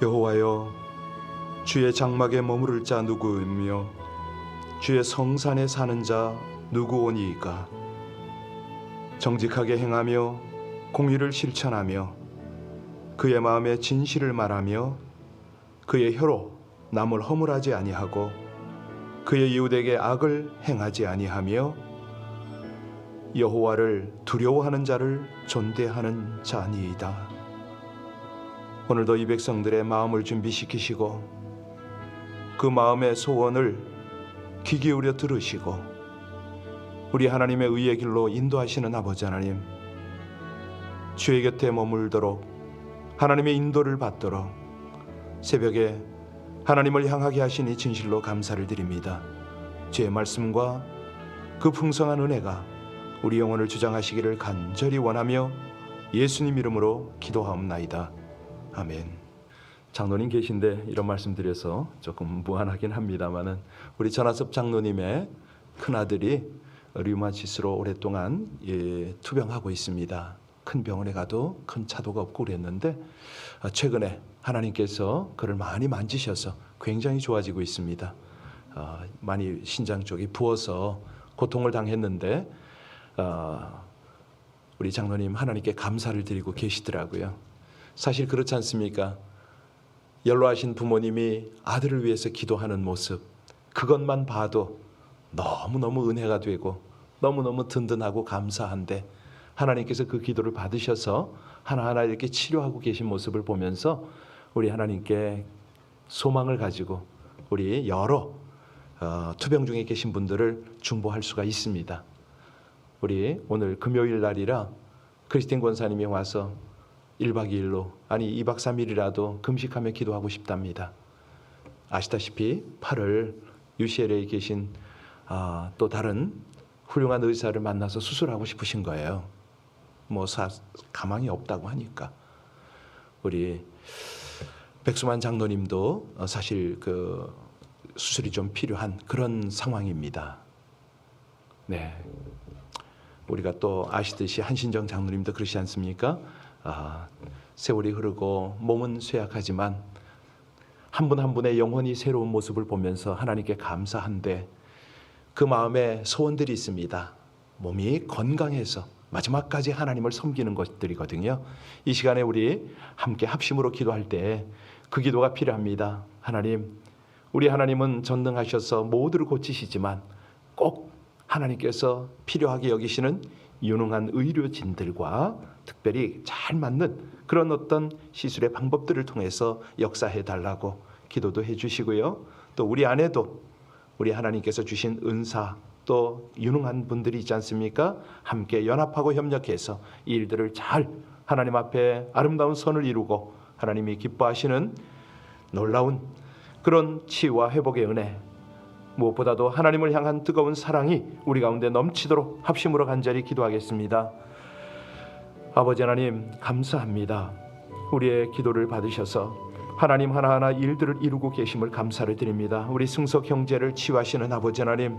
여호와여, 주의 장막에 머무를 자 누구이며 주의 성산에 사는 자 누구오니이까? 정직하게 행하며 공의를 실천하며 그의 마음에 진실을 말하며 그의 혀로 남을 허물하지 아니하고 그의 이웃에게 악을 행하지 아니하며 여호와를 두려워하는 자를 존대하는 자니이다. 오늘도 이 백성들의 마음을 준비시키시고 그 마음의 소원을 귀 기울여 들으시고 우리 하나님의 의의 길로 인도하시는 아버지 하나님, 주의 곁에 머물도록 하나님의 인도를 받도록 새벽에 하나님을 향하게 하시니 진실로 감사를 드립니다. 주의 말씀과 그 풍성한 은혜가 우리 영혼을 주장하시기를 간절히 원하며 예수님 이름으로 기도하옵나이다. 아멘. 장로님 계신데 이런 말씀 드려서 조금 무안하긴 합니다만은 우리 전하섭 장로님의 큰아들이 류마티스로 오랫동안 투병하고 있습니다. 큰 병원에 가도 큰 차도가 없고 그랬는데 최근에 하나님께서 그를 많이 만지셔서 굉장히 좋아지고 있습니다. 많이 신장 쪽이 부어서 고통을 당했는데 우리 장로님 하나님께 감사를 드리고 계시더라고요. 사실 그렇지 않습니까? 연로하신 부모님이 아들을 위해서 기도하는 모습, 그것만 봐도 너무너무 은혜가 되고 너무너무 든든하고 감사한데 하나님께서 그 기도를 받으셔서 하나하나 이렇게 치료하고 계신 모습을 보면서 우리 하나님께 소망을 가지고 우리 여러 투병 중에 계신 분들을 중보할 수가 있습니다. 우리 오늘 금요일 날이라 크리스틴 권사님이 와서 1박 2일로 아니 2박 3일이라도 금식하며 기도하고 싶답니다. 아시다시피 8월 UCLA에 계신 또 다른 훌륭한 의사를 만나서 수술하고 싶으신 거예요. 뭐 가망이 없다고 하니까. 우리 백수만 장로님도 사실 그 수술이 좀 필요한 그런 상황입니다. 네, 우리가 또 아시듯이 한신정 장로님도 그러시 않습니까? 세월이 흐르고 몸은 쇠약하지만 한 분 한 분의 영혼이 새로운 모습을 보면서 하나님께 감사한데 그 마음에 소원들이 있습니다. 몸이 건강해서 마지막까지 하나님을 섬기는 것들이거든요. 이 시간에 우리 함께 합심으로 기도할 때 그 기도가 필요합니다. 하나님, 우리 하나님은 전능하셔서 모두를 고치시지만 꼭 하나님께서 필요하게 여기시는 유능한 의료진들과 특별히 잘 맞는 그런 어떤 시술의 방법들을 통해서 역사해 달라고 기도도 해주시고요. 또 우리 안에도 우리 하나님께서 주신 은사 또 유능한 분들이 있지 않습니까? 함께 연합하고 협력해서 이 일들을 잘 하나님 앞에 아름다운 선을 이루고 하나님이 기뻐하시는 놀라운 그런 치유와 회복의 은혜, 무엇보다도 하나님을 향한 뜨거운 사랑이 우리 가운데 넘치도록 합심으로 간절히 기도하겠습니다. 아버지 하나님, 감사합니다. 우리의 기도를 받으셔서 하나님 하나하나 일들을 이루고 계심을 감사를 드립니다. 우리 승석 형제를 치유하시는 아버지 하나님,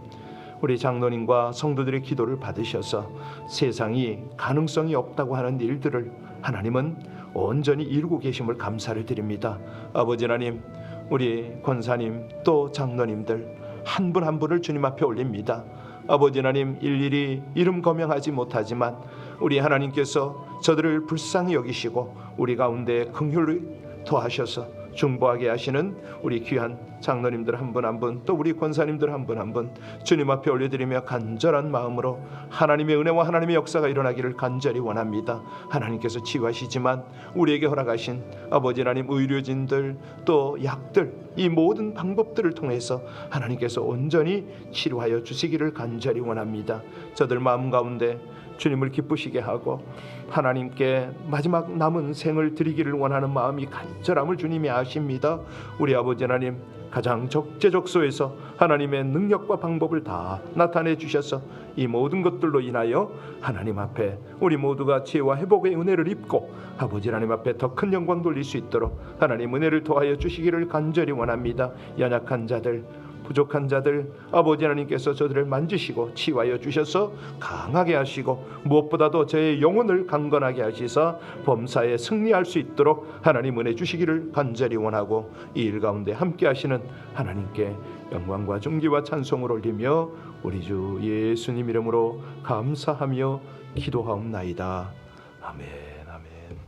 우리 장로님과 성도들의 기도를 받으셔서 세상이 가능성이 없다고 하는 일들을 하나님은 온전히 이루고 계심을 감사를 드립니다. 아버지 하나님, 우리 권사님 또 장로님들 한 분 한 분을 주님 앞에 올립니다. 아버지 하나님, 일일이 이름 거명하지 못하지만 우리 하나님께서 저들을 불쌍히 여기시고 우리 가운데 긍휼을 더하셔서 중보하게 하시는 우리 귀한 장로님들 한 분 한 분, 또 우리 권사님들 한 분 한 분 주님 앞에 올려드리며 간절한 마음으로 하나님의 은혜와 하나님의 역사가 일어나기를 간절히 원합니다. 하나님께서 치유하시지만 우리에게 허락하신 아버지 하나님 의료진들 또 약들, 이 모든 방법들을 통해서 하나님께서 온전히 치료하여 주시기를 간절히 원합니다. 저들 마음 가운데 주님을 기쁘시게 하고 하나님께 마지막 남은 생을 드리기를 원하는 마음이 간절함을 주님이 아십니다. 우리 아버지 하나님, 가장 적재적소에서 하나님의 능력과 방법을 다 나타내 주셔서 이 모든 것들로 인하여 하나님 앞에 우리 모두가 지혜와 회복의 은혜를 입고 아버지 하나님 앞에 더 큰 영광 돌릴 수 있도록 하나님 은혜를 더하여 주시기를 간절히 원합니다. 연약한 자들, 부족한 자들 아버지 하나님께서 저들을 만지시고 치유하여 주셔서 강하게 하시고 무엇보다도 저의 영혼을 강건하게 하시사 범사에 승리할 수 있도록 하나님 은혜 주시기를 간절히 원하고 이 일 가운데 함께 하시는 하나님께 영광과 존귀와 찬송을 올리며 우리 주 예수님 이름으로 감사하며 기도하옵나이다. 아멘. 아멘.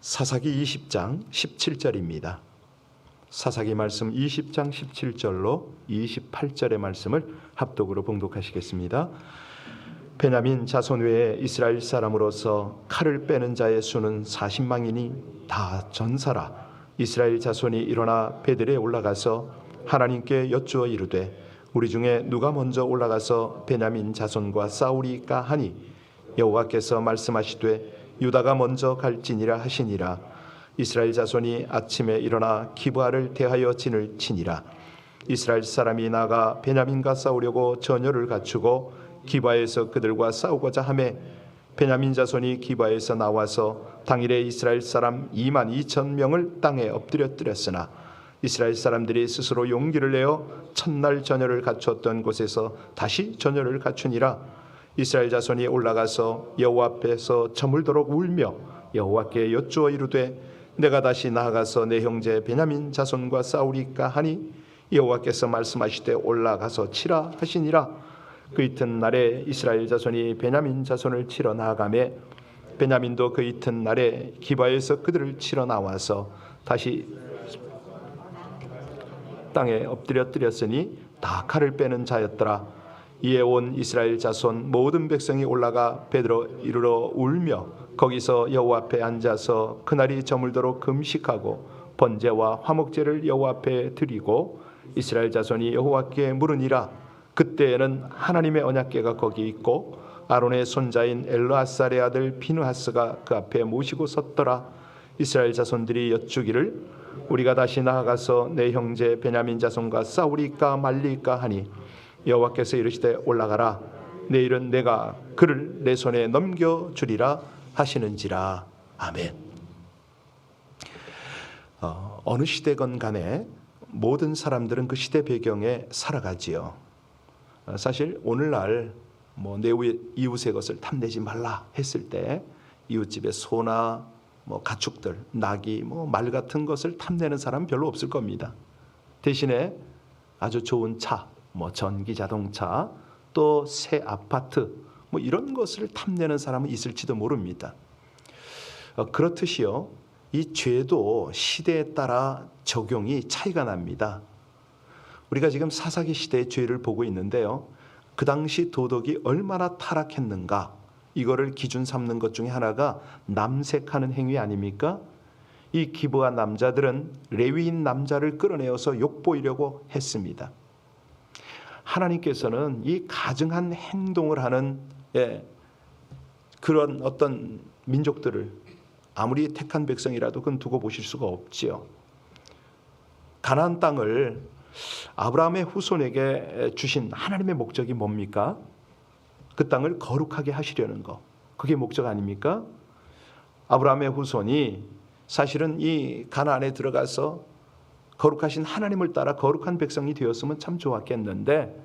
사사기 20장 17절입니다. 사사기 말씀 20장 17절로 28절의 말씀을 합독으로 봉독하시겠습니다. 베냐민 자손 외에 이스라엘 사람으로서 칼을 빼는 자의 수는 40만이니 다 전사라. 이스라엘 자손이 일어나 베들에 올라가서 하나님께 여쭈어 이르되 우리 중에 누가 먼저 올라가서 베냐민 자손과 싸우리까 하니 여호와께서 말씀하시되 유다가 먼저 갈지니라 하시니라. 이스라엘 자손이 아침에 일어나 기브아를 대하여 진을 치니라. 이스라엘 사람이 나가 베냐민과 싸우려고 전열을 갖추고 기브아에서 그들과 싸우고자 하매 베냐민 자손이 기브아에서 나와서 당일에 이스라엘 사람 2만 2천 명을 땅에 엎드려뜨렸으나 이스라엘 사람들이 스스로 용기를 내어 첫날 전열을 갖추었던 곳에서 다시 전열을 갖추니라. 이스라엘 자손이 올라가서 여호와 앞에서 저물도록 울며 여호와께 여쭈어 이르되 내가 다시 나아가서 내 형제 베냐민 자손과 싸우리까 하니 여호와께서 말씀하시되 올라가서 치라 하시니라. 그 이튿날에 이스라엘 자손이 베냐민 자손을 치러 나아가매 베냐민도 그 이튿날에 기바에서 그들을 치러 나와서 다시 땅에 엎드려뜨렸으니 다 칼을 빼는 자였더라. 이에 온 이스라엘 자손 모든 백성이 올라가 베드로 이르러 울며 거기서 여호와 앞에 앉아서 그날이 저물도록 금식하고 번제와 화목제를 여호와 앞에 드리고 이스라엘 자손이 여호와께 물으니라. 그때에는 하나님의 언약궤가 거기 있고 아론의 손자인 엘르아살의 아들 비느하스가 그 앞에 모시고 섰더라. 이스라엘 자손들이 여쭈기를 우리가 다시 나아가서 내 형제 베냐민 자손과 싸우리까 말리까 하니 여호와께서 이르시되 올라가라. 내일은 내가 그를 내 손에 넘겨주리라 하시는지라. 아멘. 어느 시대건 간에 모든 사람들은 그 시대 배경에 살아가지요. 사실 오늘날 내 이웃의 것을 탐내지 말라 했을 때 이웃집의 소나 가축들, 낙이 말 같은 것을 탐내는 사람 별로 없을 겁니다. 대신에 아주 좋은 차, 전기 자동차, 또 새 아파트 이런 것을 탐내는 사람은 있을지도 모릅니다. 그렇듯이요, 이 죄도 시대에 따라 적용이 차이가 납니다. 우리가 지금 사사기 시대의 죄를 보고 있는데요, 그 당시 도덕이 얼마나 타락했는가, 이거를 기준 삼는 것 중에 하나가 남색하는 행위 아닙니까? 이 기브아 남자들은 레위인 남자를 끌어내어서 욕보이려고 했습니다. 하나님께서는 이 가증한 행동을 하는 그런 어떤 민족들을 아무리 택한 백성이라도 그건 두고 보실 수가 없지요. 가나안 땅을 아브라함의 후손에게 주신 하나님의 목적이 뭡니까? 그 땅을 거룩하게 하시려는 거, 그게 목적 아닙니까? 아브라함의 후손이 사실은 이 가나안에 들어가서 거룩하신 하나님을 따라 거룩한 백성이 되었으면 참 좋았겠는데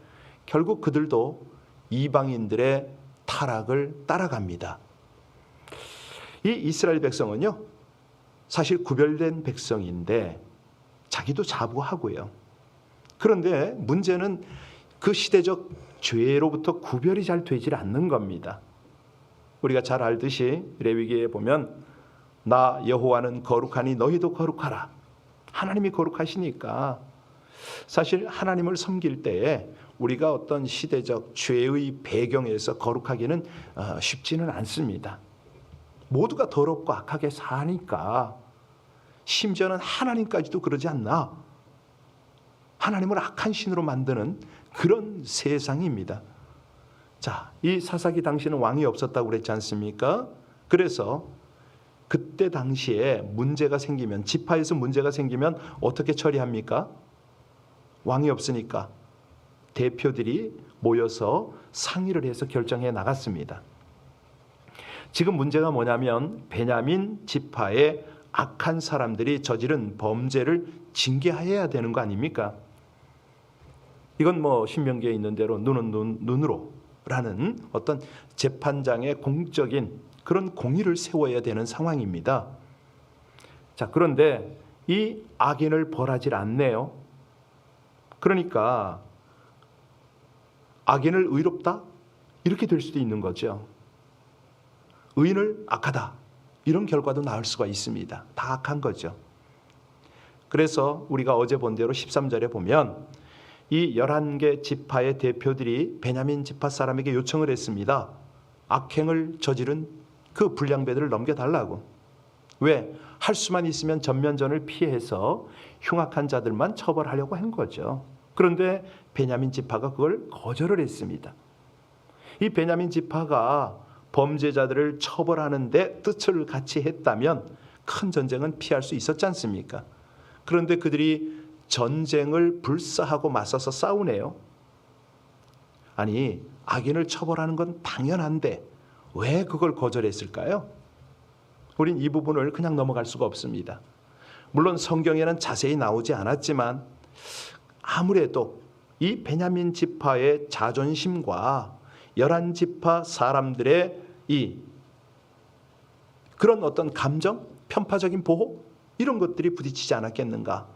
결국 그들도 이방인들의 타락을 따라갑니다. 이 이스라엘 백성은요, 사실 구별된 백성인데 자기도 자부하고요. 그런데 문제는 그 시대적 죄로부터 구별이 잘 되질 않는 겁니다. 우리가 잘 알듯이 레위기에 보면 나 여호와는 거룩하니 너희도 거룩하라. 하나님이 거룩하시니까 사실 하나님을 섬길 때에 우리가 어떤 시대적 죄의 배경에서 거룩하기는 쉽지는 않습니다. 모두가 더럽고 악하게 사니까 심지어는 하나님까지도 그러지 않나? 하나님을 악한 신으로 만드는 그런 세상입니다. 자, 이 사사기 당시에는 왕이 없었다고 그랬지 않습니까? 그래서 그때 당시에 문제가 생기면, 지파에서 문제가 생기면 어떻게 처리합니까? 왕이 없으니까 대표들이 모여서 상의를 해서 결정해 나갔습니다. 지금 문제가 뭐냐면 베냐민 지파의 악한 사람들이 저지른 범죄를 징계해야 되는 거 아닙니까? 이건 뭐 신명기에 있는 대로 눈은 눈으로라는 어떤 재판장의 공적인 그런 공의를 세워야 되는 상황입니다. 자, 그런데 이 악인을 벌하질 않네요. 그러니까 악인을 의롭다? 이렇게 될 수도 있는 거죠. 의인을 악하다. 이런 결과도 나올 수가 있습니다. 다 악한 거죠. 그래서 우리가 어제 본 대로 13절에 보면 이 11개 지파의 대표들이 베냐민 지파 사람에게 요청을 했습니다. 악행을 저지른 그 불량배들을 넘겨달라고. 왜? 할 수만 있으면 전면전을 피해서 흉악한 자들만 처벌하려고 한 거죠. 그런데 베냐민 지파가 그걸 거절을 했습니다. 이 베냐민 지파가 범죄자들을 처벌하는 데 뜻을 같이 했다면 큰 전쟁은 피할 수 있었지 않습니까? 그런데 그들이 전쟁을 불사하고 맞서서 싸우네요. 아니, 악인을 처벌하는 건 당연한데 왜 그걸 거절했을까요? 우린 이 부분을 그냥 넘어갈 수가 없습니다. 물론 성경에는 자세히 나오지 않았지만 아무래도 이 베냐민 지파의 자존심과 11지파 사람들의 이 그런 어떤 감정, 편파적인 보호 이런 것들이 부딪히지 않았겠는가.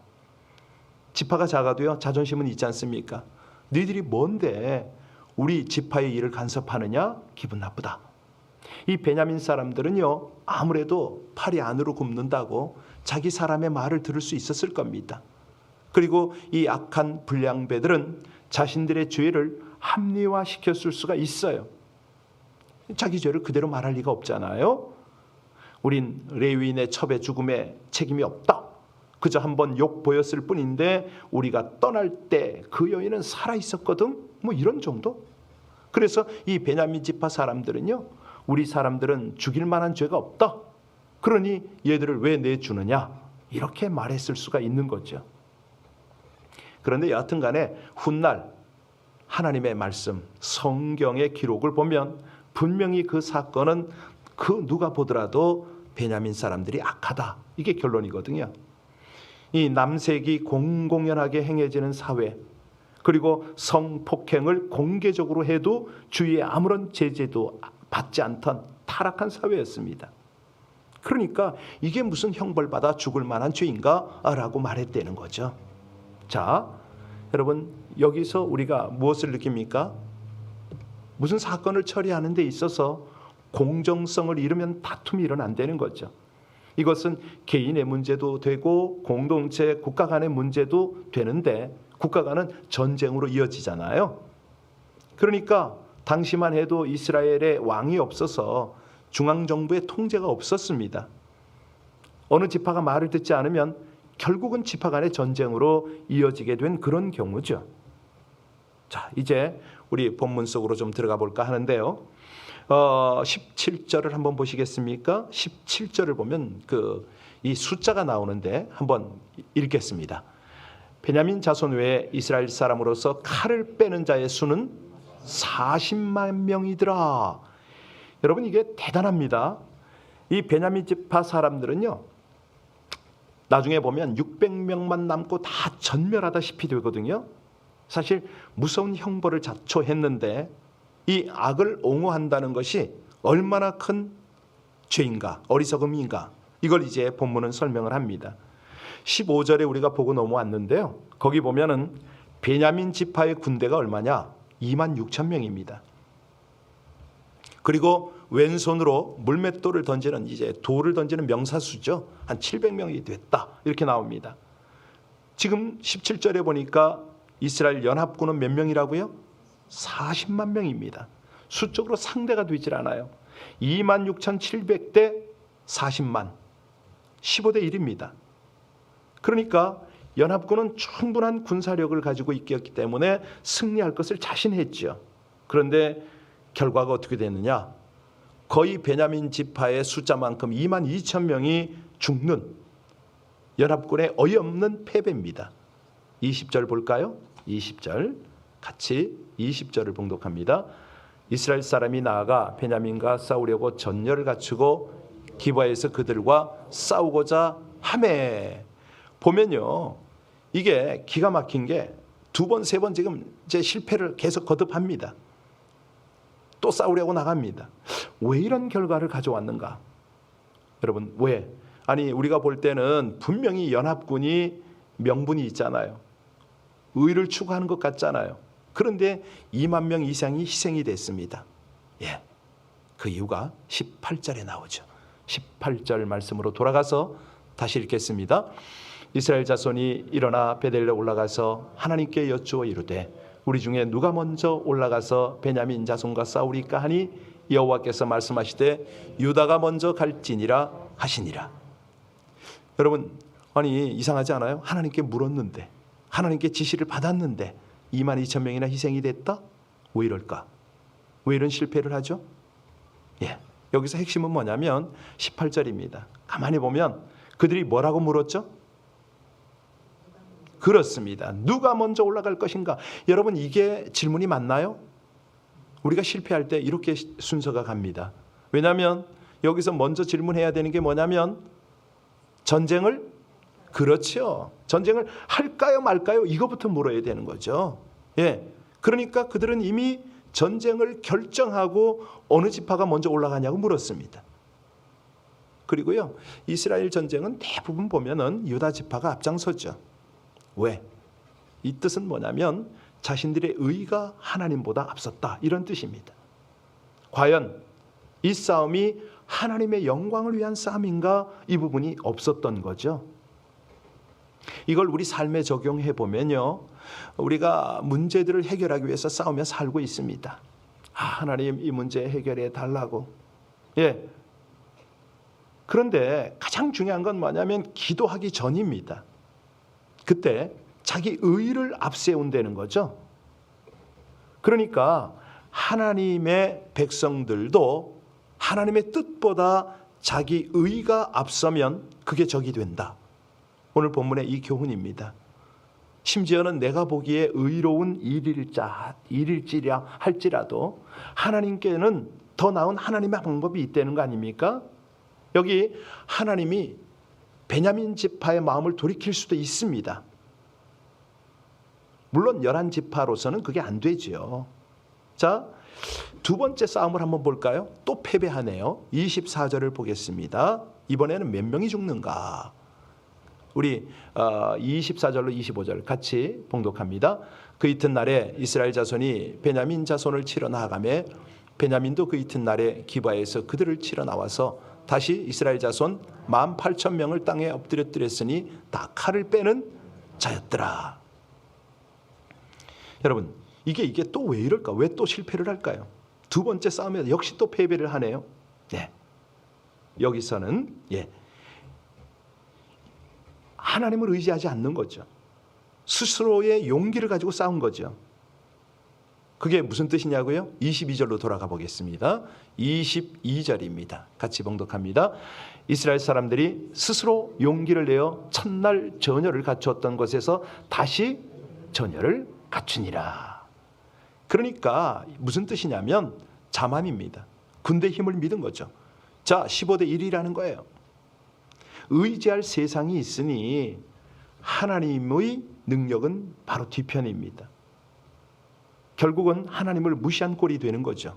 지파가 작아도요 자존심은 있지 않습니까? 너희들이 뭔데 우리 지파의 일을 간섭하느냐? 기분 나쁘다. 이 베냐민 사람들은요 아무래도 팔이 안으로 굽는다고 자기 사람의 말을 들을 수 있었을 겁니다. 그리고 이 악한 불량배들은 자신들의 죄를 합리화시켰을 수가 있어요. 자기 죄를 그대로 말할 리가 없잖아요. 우린 레위인의 첩의 죽음에 책임이 없다. 그저 한번 욕 보였을 뿐인데 우리가 떠날 때 그 여인은 살아 있었거든. 뭐 이런 정도. 그래서 이 베냐민 지파 사람들은요, 우리 사람들은 죽일 만한 죄가 없다. 그러니 얘들을 왜 내주느냐? 이렇게 말했을 수가 있는 거죠. 그런데 여하튼간에 훗날 하나님의 말씀, 성경의 기록을 보면 분명히 그 사건은 그 누가 보더라도 베냐민 사람들이 악하다. 이게 결론이거든요. 이 남색이 공공연하게 행해지는 사회, 그리고 성폭행을 공개적으로 해도 주위에 아무런 제재도 받지 않던 타락한 사회였습니다. 그러니까 이게 무슨 형벌받아 죽을 만한 죄인가? 라고 말했다는 거죠. 자, 여러분 여기서 우리가 무엇을 느낍니까? 무슨 사건을 처리하는 데 있어서 공정성을 잃으면 다툼이 일어난다는 거죠. 이것은 개인의 문제도 되고 공동체, 국가 간의 문제도 되는데 국가 간은 전쟁으로 이어지잖아요. 그러니까 당시만 해도 이스라엘에 왕이 없어서 중앙정부의 통제가 없었습니다. 어느 지파가 말을 듣지 않으면 결국은 지파 간의 전쟁으로 이어지게 된 그런 경우죠. 자, 이제 우리 본문 속으로 좀 들어가 볼까 하는데요. 17절을 한번 보시겠습니까? 17절을 보면 이 숫자가 나오는데 한번 읽겠습니다. 베냐민 자손 외에 이스라엘 사람으로서 칼을 빼는 자의 수는 40만 명이더라. 여러분 이게 대단합니다. 이 베냐민 지파 사람들은요, 나중에 보면 600명만 남고 다 전멸하다시피 되거든요. 사실 무서운 형벌을 자초했는데 이 악을 옹호한다는 것이 얼마나 큰 죄인가, 어리석음인가, 이걸 이제 본문은 설명을 합니다. 15절에 우리가 보고 넘어왔는데요. 거기 보면은 베냐민 지파의 군대가 얼마냐? 26,000명입니다. 그리고 왼손으로 물맷돌을 던지는, 이제 돌을 던지는 명사수죠. 한 700명이 됐다. 이렇게 나옵니다. 지금 17절에 보니까 이스라엘 연합군은 몇 명이라고요? 40만 명입니다. 수적으로 상대가 되질 않아요. 26,700대 40만, 15대 1입니다. 그러니까 연합군은 충분한 군사력을 가지고 있기 때문에 승리할 것을 자신했죠. 그런데 결과가 어떻게 됐느냐? 거의 베냐민 지파의 숫자만큼 22,000명이 죽는 연합군의 어이없는 패배입니다. 20절 볼까요? 20절 같이 20절을 봉독합니다. 이스라엘 사람이 나아가 베냐민과 싸우려고 전열을 갖추고 기브아에서 그들과 싸우고자 하매. 보면요, 이게 기가 막힌 게 두 번, 세 번 지금 이제 실패를 계속 거듭합니다. 또 싸우려고 나갑니다. 왜 이런 결과를 가져왔는가? 여러분, 왜? 아니, 우리가 볼 때는 분명히 연합군이 명분이 있잖아요. 의를 추구하는 것 같잖아요. 그런데 2만 명 이상이 희생이 됐습니다. 예, 그 이유가 18절에 나오죠. 18절 말씀으로 돌아가서 다시 읽겠습니다. 이스라엘 자손이 일어나 베델에 올라가서 하나님께 여쭈어 이르되 우리 중에 누가 먼저 올라가서 베냐민 자손과 싸우리까 하니 여호와께서 말씀하시되 유다가 먼저 갈지니라 하시니라. 여러분, 아니 이상하지 않아요? 하나님께 물었는데, 하나님께 지시를 받았는데 2만 2천 명이나 희생이 됐다? 왜 이럴까? 왜 이런 실패를 하죠? 예, 여기서 핵심은 뭐냐면 18절입니다. 가만히 보면 그들이 뭐라고 물었죠? 그렇습니다. 누가 먼저 올라갈 것인가? 여러분, 이게 질문이 맞나요? 우리가 실패할 때 이렇게 순서가 갑니다. 왜냐하면 여기서 먼저 질문해야 되는 게 뭐냐면 전쟁을, 그렇죠, 전쟁을 할까요 말까요? 이거부터 물어야 되는 거죠. 예, 그러니까 그들은 이미 전쟁을 결정하고 어느 지파가 먼저 올라가냐고 물었습니다. 그리고요, 이스라엘 전쟁은 대부분 보면은 유다 지파가 앞장서죠. 왜? 이 뜻은 뭐냐면 자신들의 의가 하나님보다 앞섰다, 이런 뜻입니다. 과연 이 싸움이 하나님의 영광을 위한 싸움인가? 이 부분이 없었던 거죠. 이걸 우리 삶에 적용해 보면요, 우리가 문제들을 해결하기 위해서 싸우며 살고 있습니다. 하나님, 이 문제 해결해 달라고. 예. 그런데 가장 중요한 건 뭐냐면 기도하기 전입니다. 그때 자기 의를 앞세운다는 거죠. 그러니까 하나님의 백성들도 하나님의 뜻보다 자기 의가 앞서면 그게 적이 된다. 오늘 본문의 이 교훈입니다. 심지어는 내가 보기에 의로운 일일지라 할지라도 하나님께는 더 나은 하나님의 방법이 있다는 거 아닙니까? 여기 하나님이 베냐민 지파의 마음을 돌이킬 수도 있습니다. 물론 11지파로서는 그게 안 되죠. 자, 두 번째 싸움을 한번 볼까요? 또 패배하네요. 24절을 보겠습니다. 이번에는 몇 명이 죽는가? 우리 24절로 25절 같이 봉독합니다. 그 이튿날에 이스라엘 자손이 베냐민 자손을 치러 나아가매 베냐민도 그 이튿날에 기바에서 그들을 치러 나와서 다시 이스라엘 자손 18,000명을 땅에 엎드렸더랬으니 다 칼을 빼는 자였더라. 여러분, 이게 또 왜 이럴까? 왜 또 실패를 할까요? 두 번째 싸움에 역시 또 패배를 하네요. 네. 여기서는 하나님을 의지하지 않는 거죠. 스스로의 용기를 가지고 싸운 거죠. 그게 무슨 뜻이냐고요? 22절로 돌아가 보겠습니다. 22절입니다. 같이 봉독합니다. 이스라엘 사람들이 스스로 용기를 내어 첫날 전열을 갖추었던 곳에서 다시 전열을 갖추니라. 그러니까 무슨 뜻이냐면 자만입니다. 군대 힘을 믿은 거죠. 자, 15대 1이라는 거예요. 의지할 세상이 있으니 하나님의 능력은 바로 뒤편입니다. 결국은 하나님을 무시한 꼴이 되는 거죠.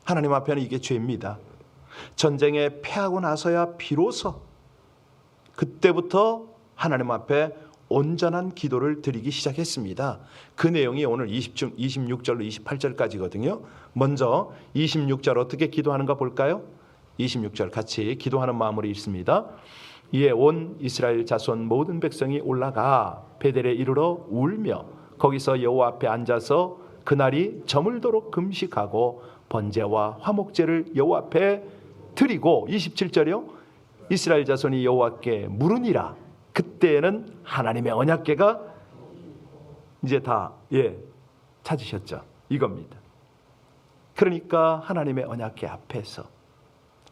하나님 앞에는 이게 죄입니다. 전쟁에 패하고 나서야 비로소 그때부터 하나님 앞에 온전한 기도를 드리기 시작했습니다. 그 내용이 오늘 26절로 28절까지거든요. 먼저 26절 어떻게 기도하는가 볼까요? 26절 같이 기도하는 마음으로 읽습니다. 이에 온 이스라엘 자손 모든 백성이 올라가 베델에 이르러 울며 거기서 여호와 앞에 앉아서 그날이 저물도록 금식하고 번제와 화목제를 여호와 앞에 드리고 27절이요. 이스라엘 자손이 여호와께 물으니라. 그때에는 하나님의 언약궤가 이제 다 찾으셨죠. 이겁니다. 그러니까 하나님의 언약궤 앞에서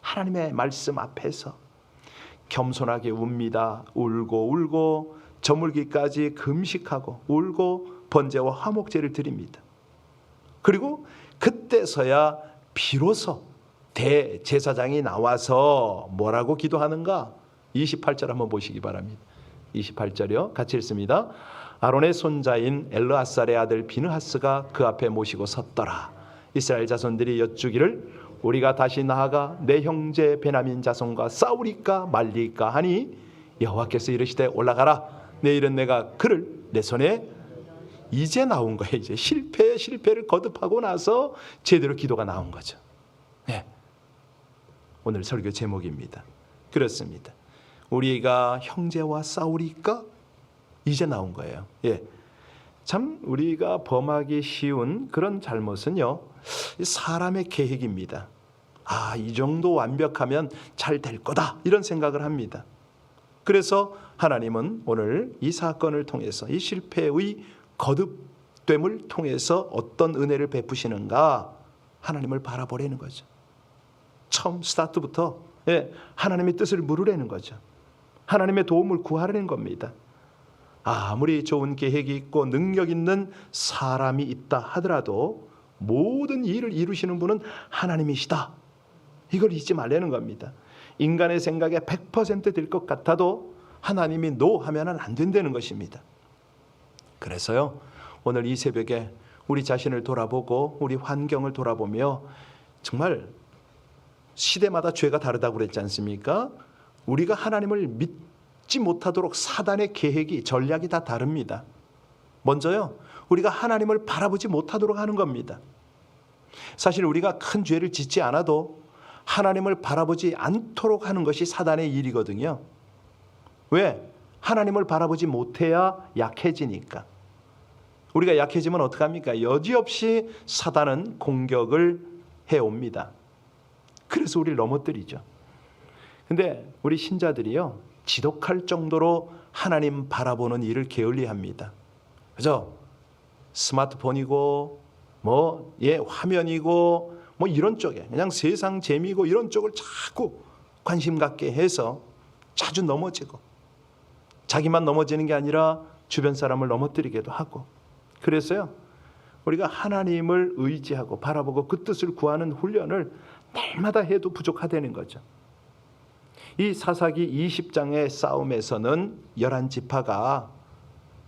하나님의 말씀 앞에서 겸손하게 웁니다. 울고 저물기까지 금식하고 울고 번제와 화목제를 드립니다. 그리고 그때서야 비로소 대제사장이 나와서 뭐라고 기도하는가? 28절 한번 보시기 바랍니다. 28절이요. 같이 읽습니다. 아론의 손자인 엘르아살의 아들 비느하스가 그 앞에 모시고 섰더라. 이스라엘 자손들이 여쭈기를 우리가 다시 나아가 내 형제 베냐민 자손과 싸우리까 말리까 하니 여호와께서 이르시되 올라가라. 내일은 내가 그를 내 손에. 이제 나온 거예요. 이제 실패를 거듭하고 나서 제대로 기도가 나온 거죠. 네. 오늘 설교 제목입니다. 그렇습니다. 우리가 형제와 싸우리까? 이제 나온 거예요. 예. 참 우리가 범하기 쉬운 그런 잘못은요, 사람의 계획입니다. 이 정도 완벽하면 잘 될 거다, 이런 생각을 합니다. 그래서 하나님은 오늘 이 사건을 통해서 이 실패의 거듭됨을 통해서 어떤 은혜를 베푸시는가, 하나님을 바라보려는 거죠. 처음 스타트부터 하나님의 뜻을 물으려는 거죠. 하나님의 도움을 구하려는 겁니다. 아무리 좋은 계획이 있고 능력 있는 사람이 있다 하더라도 모든 일을 이루시는 분은 하나님이시다, 이걸 잊지 말라는 겁니다. 인간의 생각에 100% 될 것 같아도 하나님이 노 하면은 안 된다는 것입니다. 그래서요, 오늘 이 새벽에 우리 자신을 돌아보고 우리 환경을 돌아보며, 정말 시대마다 죄가 다르다고 그랬지 않습니까? 우리가 하나님을 믿지 못하도록 사단의 계획이, 전략이 다 다릅니다. 먼저요, 우리가 하나님을 바라보지 못하도록 하는 겁니다. 사실 우리가 큰 죄를 짓지 않아도 하나님을 바라보지 않도록 하는 것이 사단의 일이거든요. 왜? 하나님을 바라보지 못해야 약해지니까. 우리가 약해지면 어떡합니까? 여지없이 사단은 공격을 해옵니다. 그래서 우리를 넘어뜨리죠. 근데 우리 신자들이요, 지독할 정도로 하나님 바라보는 일을 게을리합니다. 그죠? 스마트폰이고 화면이고 이런 쪽에 그냥 세상 재미고 이런 쪽을 자꾸 관심 갖게 해서 자주 넘어지고, 자기만 넘어지는 게 아니라 주변 사람을 넘어뜨리기도 하고. 그래서요, 우리가 하나님을 의지하고 바라보고 그 뜻을 구하는 훈련을 날마다 해도 부족하다는 거죠. 이 사사기 20장의 싸움에서는 11지파가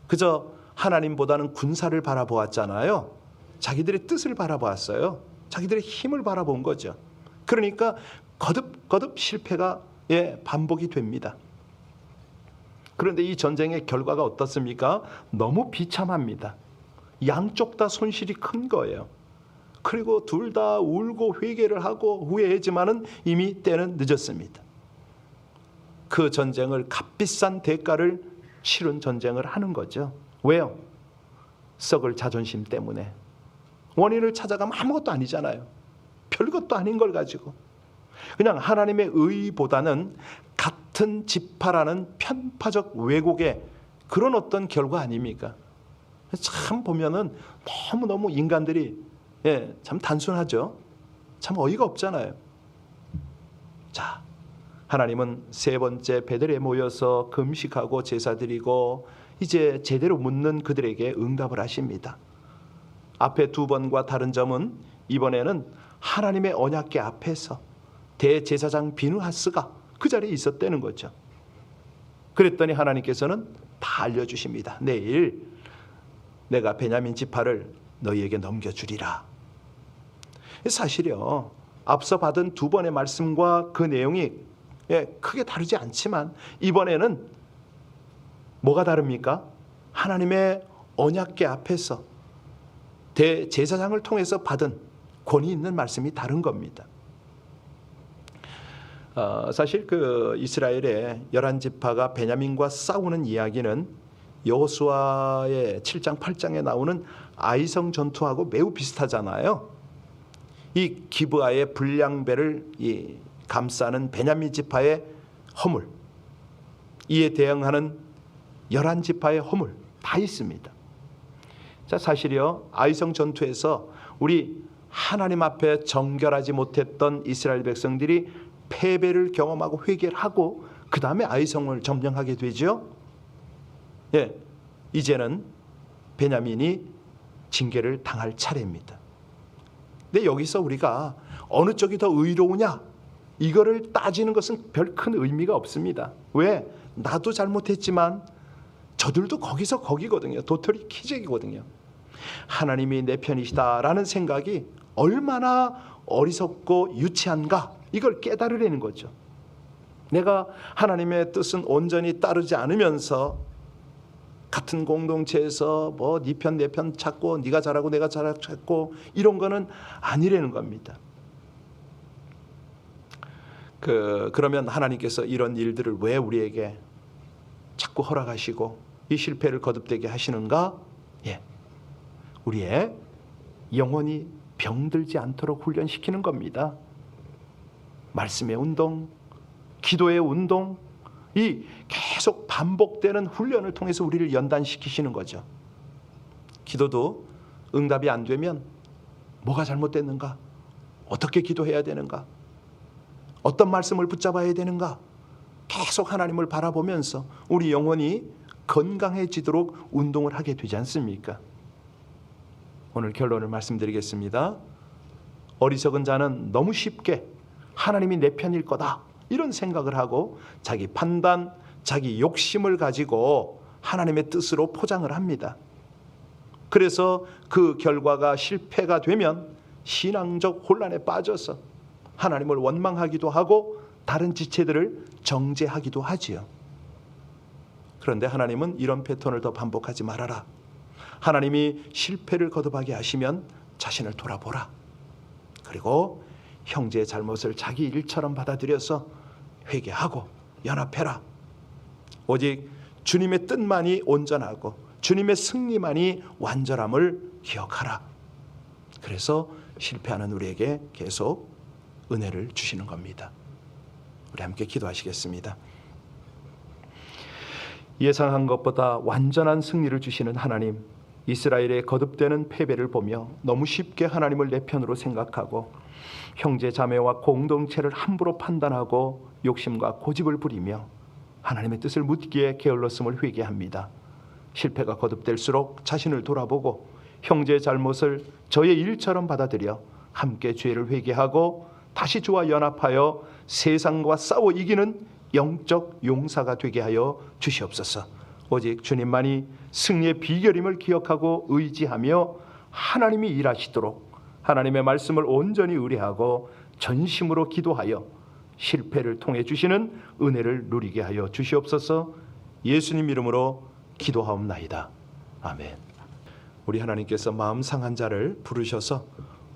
그저 하나님보다는 군사를 바라보았잖아요. 자기들의 뜻을 바라보았어요. 자기들의 힘을 바라본 거죠. 그러니까 거듭 실패가 반복이 됩니다. 그런데 이 전쟁의 결과가 어떻습니까? 너무 비참합니다. 양쪽 다 손실이 큰 거예요. 그리고 둘 다 울고 회개를 하고 후회했지만은 이미 때는 늦었습니다. 그 전쟁을 값비싼 대가를 치른 전쟁을 하는 거죠. 왜요? 썩을 자존심 때문에. 원인을 찾아가면 아무것도 아니잖아요. 별것도 아닌 걸 가지고 그냥 하나님의 의보다는 같은 지파라는 편파적 왜곡의 그런 어떤 결과 아닙니까? 참 보면은 너무너무 인간들이 참 단순하죠. 참 어이가 없잖아요. 자, 하나님은 세 번째 베들에 모여서 금식하고 제사 드리고 이제 제대로 묻는 그들에게 응답을 하십니다. 앞에 두 번과 다른 점은 이번에는 하나님의 언약궤 앞에서 대제사장 비느하스가 그 자리에 있었다는 거죠. 그랬더니 하나님께서는 다 알려주십니다. 내일 내가 베냐민 지파를 너희에게 넘겨주리라. 사실요, 앞서 받은 두 번의 말씀과 그 내용이 크게 다르지 않지만 이번에는 뭐가 다릅니까? 하나님의 언약궤 앞에서 대제사장을 통해서 받은 권위 있는 말씀이 다른 겁니다. 사실 그 이스라엘의 11지파가 베냐민과 싸우는 이야기는 여호수아의 7장 8장에 나오는 아이성 전투하고 매우 비슷하잖아요. 이 기브아의 불량배를 감싸는 베냐민 지파의 허물, 이에 대응하는 11지파의 허물 다 있습니다. 자, 사실이요, 아이성 전투에서 우리 하나님 앞에 정결하지 못했던 이스라엘 백성들이 패배를 경험하고 회개를 하고 그 다음에 아이성을 점령하게 되죠. 이제는 베냐민이 징계를 당할 차례입니다. 근데 여기서 우리가 어느 쪽이 더 의로우냐 이거를 따지는 것은 별 큰 의미가 없습니다. 왜? 나도 잘못했지만 저들도 거기서 거기거든요. 도토리 키재기거든요. 하나님이 내 편이시다라는 생각이 얼마나 어리석고 유치한가, 이걸 깨달으려는 거죠. 내가 하나님의 뜻은 온전히 따르지 않으면서 같은 공동체에서 뭐 네 편 내 편 찾고 네가 잘하고 내가 잘하고 찾고 이런 거는 아니라는 겁니다. 그러면 하나님께서 이런 일들을 왜 우리에게 자꾸 허락하시고 이 실패를 거듭되게 하시는가? 우리의 영혼이 병들지 않도록 훈련시키는 겁니다. 말씀의 운동, 기도의 운동, 이 계속 반복되는 훈련을 통해서 우리를 연단시키시는 거죠. 기도도 응답이 안 되면 뭐가 잘못됐는가? 어떻게 기도해야 되는가? 어떤 말씀을 붙잡아야 되는가? 계속 하나님을 바라보면서 우리 영혼이 건강해지도록 운동을 하게 되지 않습니까? 오늘 결론을 말씀드리겠습니다. 어리석은 자는 너무 쉽게 하나님이 내 편일 거다 이런 생각을 하고 자기 판단, 자기 욕심을 가지고 하나님의 뜻으로 포장을 합니다. 그래서 그 결과가 실패가 되면 신앙적 혼란에 빠져서 하나님을 원망하기도 하고 다른 지체들을 정죄하기도 하지요. 그런데 하나님은 이런 패턴을 더 반복하지 말아라. 하나님이 실패를 거듭하게 하시면 자신을 돌아보라. 그리고 형제의 잘못을 자기 일처럼 받아들여서 회개하고 연합해라. 오직 주님의 뜻만이 온전하고 주님의 승리만이 완전함을 기억하라. 그래서 실패하는 우리에게 계속 은혜를 주시는 겁니다. 우리 함께 기도하시겠습니다. 예상한 것보다 완전한 승리를 주시는 하나님, 이스라엘의 거듭되는 패배를 보며 너무 쉽게 하나님을 내 편으로 생각하고 형제 자매와 공동체를 함부로 판단하고 욕심과 고집을 부리며 하나님의 뜻을 묻기에 게을렀음을 회개합니다. 실패가 거듭될수록 자신을 돌아보고 형제의 잘못을 저의 일처럼 받아들여 함께 죄를 회개하고 다시 주와 연합하여 세상과 싸워 이기는 영적 용사가 되게 하여 주시옵소서. 오직 주님만이 승리의 비결임을 기억하고 의지하며 하나님이 일하시도록 하나님의 말씀을 온전히 의뢰하고 전심으로 기도하여 실패를 통해 주시는 은혜를 누리게 하여 주시옵소서. 예수님 이름으로 기도하옵나이다. 아멘. 우리 하나님께서 마음 상한 자를 부르셔서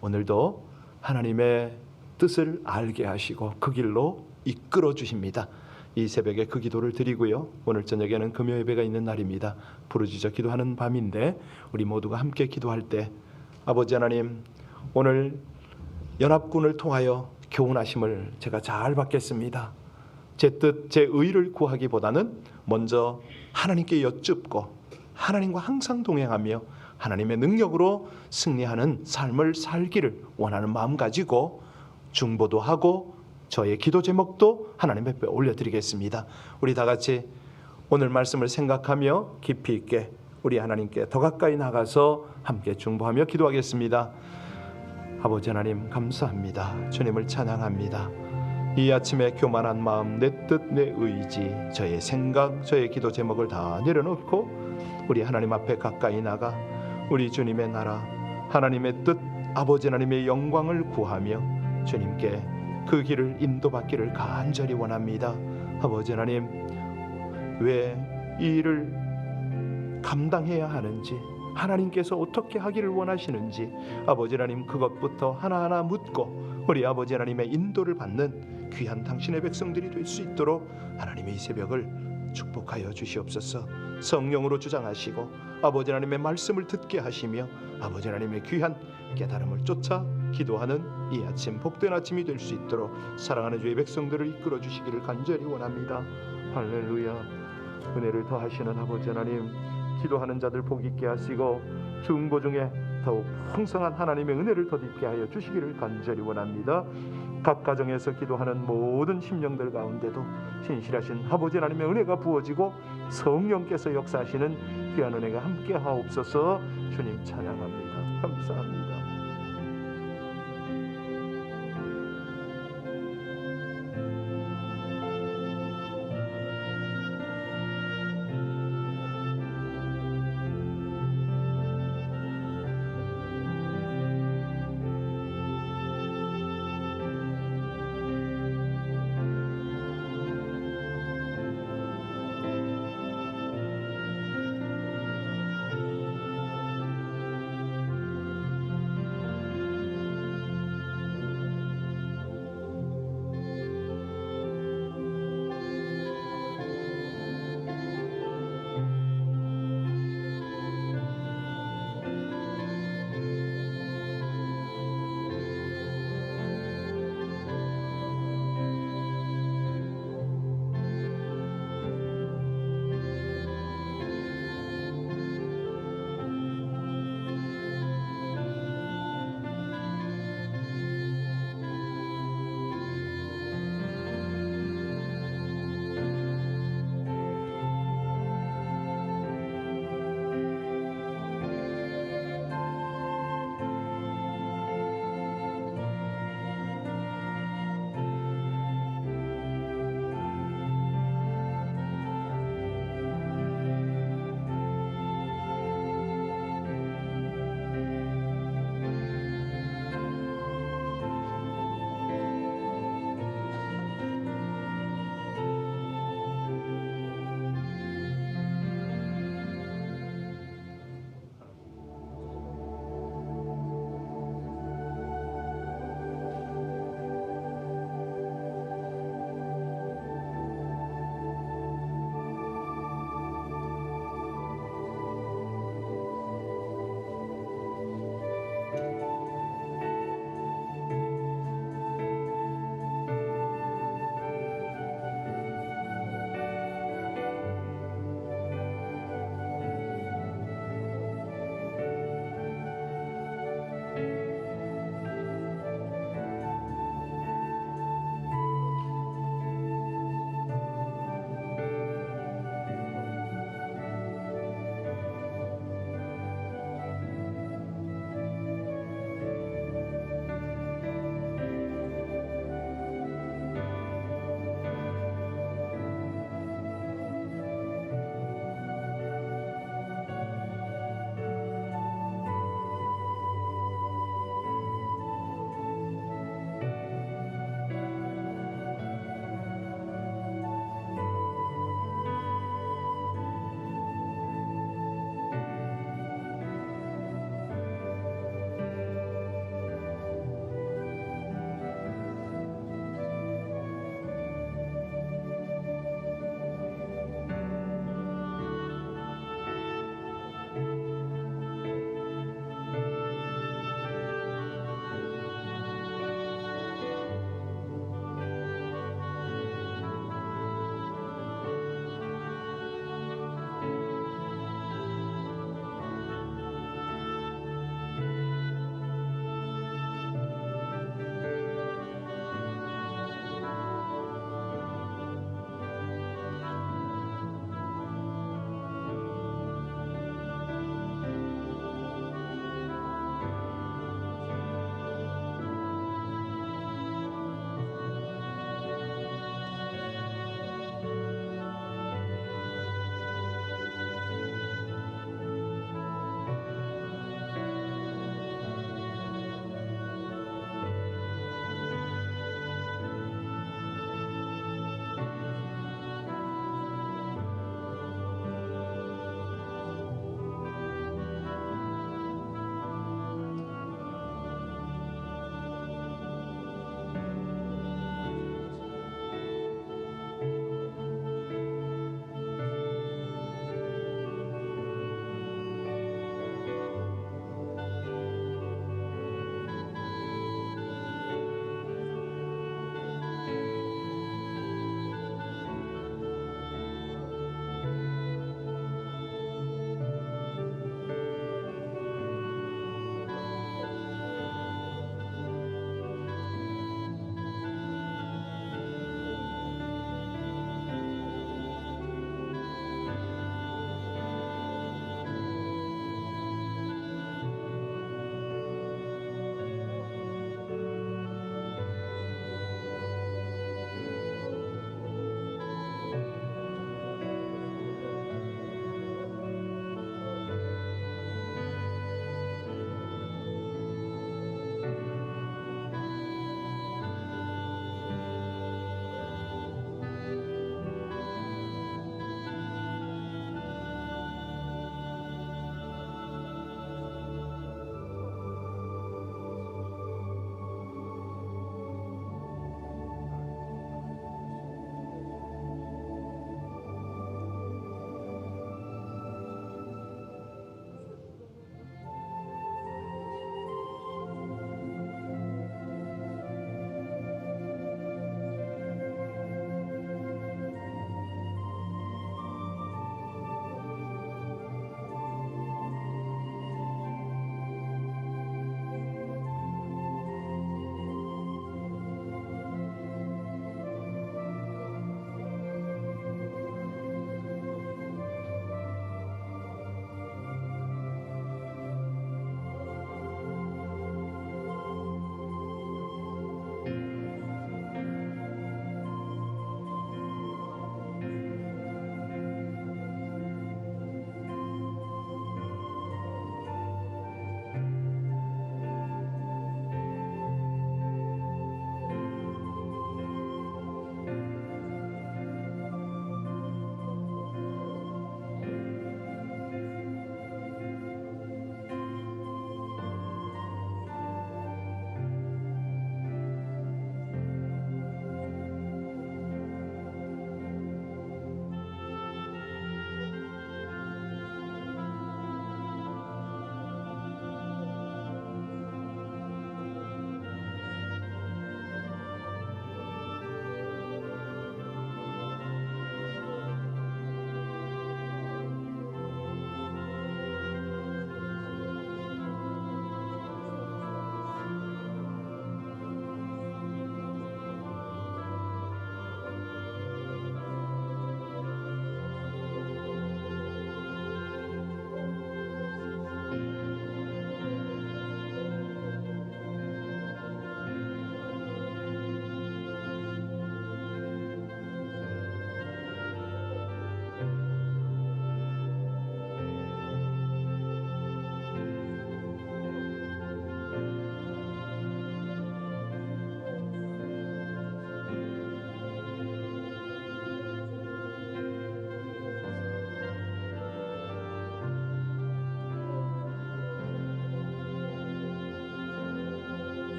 오늘도 하나님의 뜻을 알게 하시고 그 길로 이끌어 주십니다. 이 새벽에 그 기도를 드리고요. 오늘 저녁에는 금요 예배가 있는 날입니다. 부르짖어 기도하는 밤인데 우리 모두가 함께 기도할 때 아버지 하나님, 오늘 연합군을 통하여 교훈하심을 제가 잘 받겠습니다. 제 뜻, 제 의를 구하기보다는 먼저 하나님께 여쭙고 하나님과 항상 동행하며 하나님의 능력으로 승리하는 삶을 살기를 원하는 마음 가지고 중보도 하고 저의 기도 제목도 하나님 앞에 올려드리겠습니다. 우리 다 같이 오늘 말씀을 생각하며 깊이 있게 우리 하나님께 더 가까이 나가서 함께 중보하며 기도하겠습니다. 아버지 하나님 감사합니다. 주님을 찬양합니다. 이 아침에 교만한 마음, 내 뜻, 내 의지, 저의 생각, 저의 기도 제목을 다 내려놓고 우리 하나님 앞에 가까이 나가 우리 주님의 나라, 하나님의 뜻, 아버지 하나님의 영광을 구하며 주님께 그 길을 인도받기를 간절히 원합니다. 아버지 하나님, 왜 이 일을 감당해야 하는지, 하나님께서 어떻게 하기를 원하시는지 아버지 하나님 그것부터 하나하나 묻고 우리 아버지 하나님의 인도를 받는 귀한 당신의 백성들이 될 수 있도록 하나님의 이 새벽을 축복하여 주시옵소서. 성령으로 주장하시고 아버지 하나님의 말씀을 듣게 하시며 아버지 하나님의 귀한 깨달음을 쫓아 기도하는 이 아침 복된 아침이 될 수 있도록 사랑하는 주의 백성들을 이끌어 주시기를 간절히 원합니다. 할렐루야. 은혜를 더하시는 아버지 하나님, 기도하는 자들 복 있게 하시고 중보 중에 더욱 풍성한 하나님의 은혜를 덧입게 하여 주시기를 간절히 원합니다. 각 가정에서 기도하는 모든 심령들 가운데도 신실하신 아버지 하나님의 은혜가 부어지고 성령께서 역사하시는 귀한 은혜가 함께 하옵소서. 주님 찬양합니다. 감사합니다.